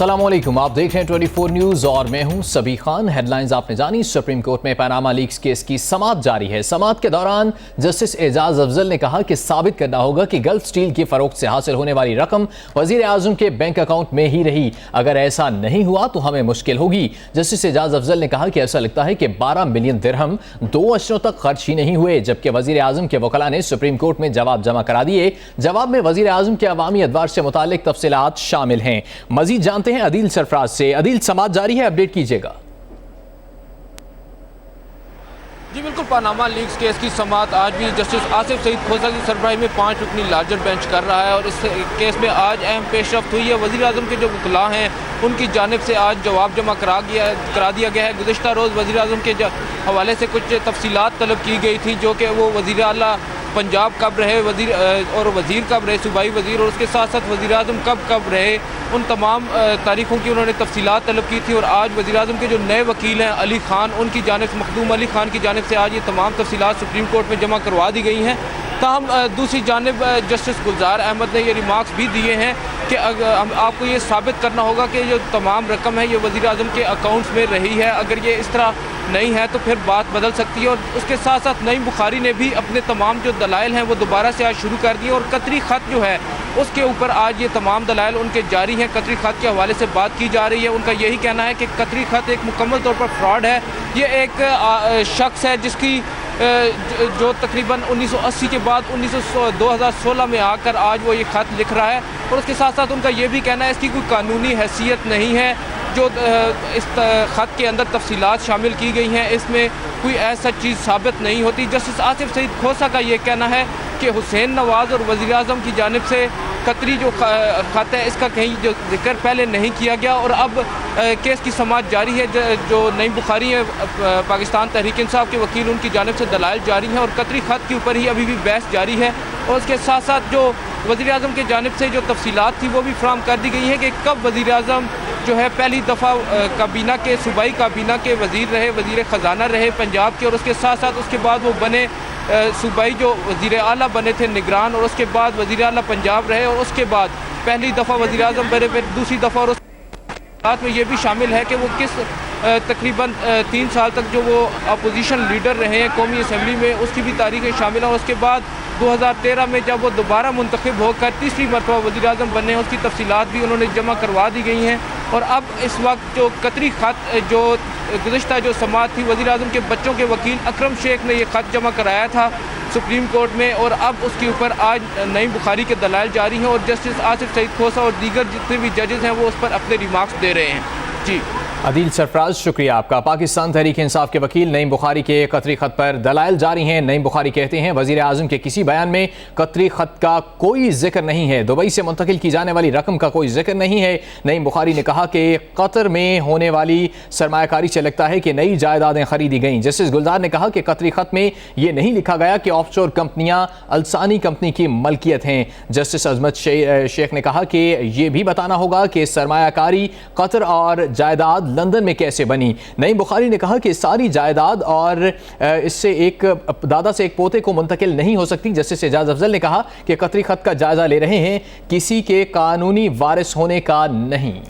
السلام علیکم، آپ دیکھ رہے ہیں 24 نیوز اور میں ہوں سبی خان۔ ہیڈ لائنز آپ نے جانی۔ سپریم کورٹ میں پاناما لیکس کیس کی سماعت جاری ہے۔ سماعت کے دوران جسٹس اعجاز افضل نے کہا کہ ثابت کرنا ہوگا کہ گلف سٹیل کی فروخت سے حاصل ہونے والی رقم وزیر اعظم کے بینک اکاؤنٹ میں ہی رہی۔ اگر ایسا نہیں ہوا تو ہمیں مشکل ہوگی۔ جسٹس اعجاز افضل نے کہا کہ ایسا لگتا ہے کہ 12 ملین درہم 2 اشروں تک خرچ ہی نہیں ہوئے، جبکہ وزیر اعظم کے وکلاء نے سپریم کورٹ میں جواب جمع کرا دیے۔ جواب میں وزیر اعظم کے عوامی ادوار سے متعلق تفصیلات شامل ہیں۔ مزید جانتے ہیں عدیل سرفراز سے۔ عدیل، سماعت جاری ہے، اپڈیٹ کیجیے گا۔ جی بالکل، پاناما لیکس کیس کی سماعت آج بھی جسٹس آصف سعید کھوسہ کی سربراہی میں 5 رکنی لارجر بینچ کر رہا ہے، اور اس کیس میں آج اہم پیش رفت ہوئی ہے۔ وزیر اعظم کے جو وکلاء ہیں ان کی جانب سے آج جواب جمع کرا دیا گیا ہے۔ گزشتہ روز وزیر اعظم کے حوالے سے کچھ تفصیلات طلب کی گئی تھی، جو کہ وہ وزیر اعلیٰ پنجاب کب رہے، وزیر کب رہے، صوبائی وزیر، اور اس کے ساتھ ساتھ وزیر اعظم کب رہے، ان تمام تاریخوں کی انہوں نے تفصیلات طلب کی تھی۔ اور آج وزیر اعظم کے جو نئے وکیل ہیں علی خان، ان کی جانب سے مخدوم علی خان کی جانب سے آج یہ تمام تفصیلات سپریم کورٹ میں جمع کروا دی گئی ہیں۔ تاہم دوسری جانب جسٹس گلزار احمد نے یہ ریمارکس بھی دیے ہیں کہ آپ کو یہ ثابت کرنا ہوگا کہ جو تمام رقم ہے یہ وزیر اعظم کے اکاؤنٹس میں رہی ہے۔ اگر یہ اس طرح نہیں ہے تو پھر بات بدل سکتی ہے۔ اور اس کے ساتھ ساتھ نعیم بخاری نے بھی اپنے تمام جو دلائل ہیں وہ دوبارہ سے آج شروع کر دیے، اور قطری خط جو ہے اس کے اوپر آج یہ تمام دلائل ان کے جاری ہیں۔ قطری خط کے حوالے سے بات کی جا رہی ہے۔ ان کا یہی کہنا ہے کہ قطری خط ایک مکمل طور پر فراڈ ہے۔ یہ ایک شخص ہے جس کی جو تقریباً 1980 کے بعد 2016 میں آ کر آج وہ یہ خط لکھ رہا ہے، اور اس کے ساتھ ساتھ ان کا یہ بھی کہنا ہے اس کی کوئی قانونی حیثیت نہیں ہے۔ جو اس خط کے اندر تفصیلات شامل کی گئی ہیں اس میں کوئی ایسا چیز ثابت نہیں ہوتی۔ جسٹس آصف سعید کھوسہ کا یہ کہنا ہے کہ حسین نواز اور وزیر اعظم کی جانب سے قطری جو خط ہے اس کا کہیں جو ذکر پہلے نہیں کیا گیا، اور اب کیس کی سماعت جاری ہے۔ جو نعیم بخاری ہے پاکستان تحریک انصاف کے وکیل، ان کی جانب سے دلائل جاری ہیں، اور قطری خط کے اوپر ہی ابھی بھی بحث جاری ہے۔ اور اس کے ساتھ ساتھ جو وزیر اعظم کی جانب سے جو تفصیلات تھی وہ بھی فراہم کر دی گئی ہیں کہ کب وزیر اعظم جو ہے پہلی دفعہ کابینہ کے صوبائی کابینہ کے وزیر رہے، وزیر خزانہ رہے پنجاب کے، اور اس کے ساتھ ساتھ اس کے بعد وہ بنے صوبائی جو وزیر اعلیٰ بنے تھے نگران، اور اس کے بعد وزیر اعلیٰ پنجاب رہے، اور اس کے بعد پہلی دفعہ وزیر اعظم بنے، پھر دوسری دفعہ، اور اس ساتھ میں یہ بھی شامل ہے کہ وہ کس تقریباً 3 سال تک جو وہ اپوزیشن لیڈر رہے ہیں قومی اسمبلی میں، اس کی بھی تاریخیں شامل ہیں۔ اور اس کے بعد 2013 میں جب وہ دوبارہ منتخب ہو کر تیسری مرتبہ وزیر اعظم بنے، اس کی تفصیلات بھی انہوں نے جمع کروا دی گئی ہیں۔ اور اب اس وقت جو قطری خط جو گزشتہ جو سماعت تھی، وزیر اعظم کے بچوں کے وکیل اکرم شیخ نے یہ خط جمع کرایا تھا سپریم کورٹ میں، اور اب اس کے اوپر آج نعیم بخاری کے دلائل جاری ہیں، اور جسٹس آصف سعید کھوسہ اور دیگر جتنے بھی ججز ہیں وہ اس پر اپنے ریمارکس دے رہے ہیں۔ جی عدیل سرفراز، شکریہ آپ کا۔ پاکستان تحریک انصاف کے وکیل نعیم بخاری کے قطری خط پر دلائل جاری ہیں۔ نعیم بخاری کہتے ہیں وزیر اعظم کے کسی بیان میں قطری خط کا کوئی ذکر نہیں ہے، دبئی سے منتقل کی جانے والی رقم کا کوئی ذکر نہیں ہے۔ نعیم بخاری نے کہا کہ قطر میں ہونے والی سرمایہ کاری سے لگتا ہے کہ نئی جائیدادیں خریدی گئیں۔ جسٹس گلزار نے کہا کہ قطری خط میں یہ نہیں لکھا گیا کہ آف شور کمپنیاں السانی کمپنی کی ملکیت ہیں۔ جسٹس عظمت شیخ نے کہا کہ یہ بھی بتانا ہوگا کہ سرمایہ کاری قطر اور جائیداد لندن میں کیسے بنی۔ نعیم بخاری نے کہا کہ ساری جائیداد اور اس سے ایک دادا سے ایک پوتے کو منتقل نہیں ہو سکتی۔ جسٹس اعجاز افضل نے کہا کہ قطری خط کا جائزہ لے رہے ہیں، کسی کے قانونی وارث ہونے کا نہیں۔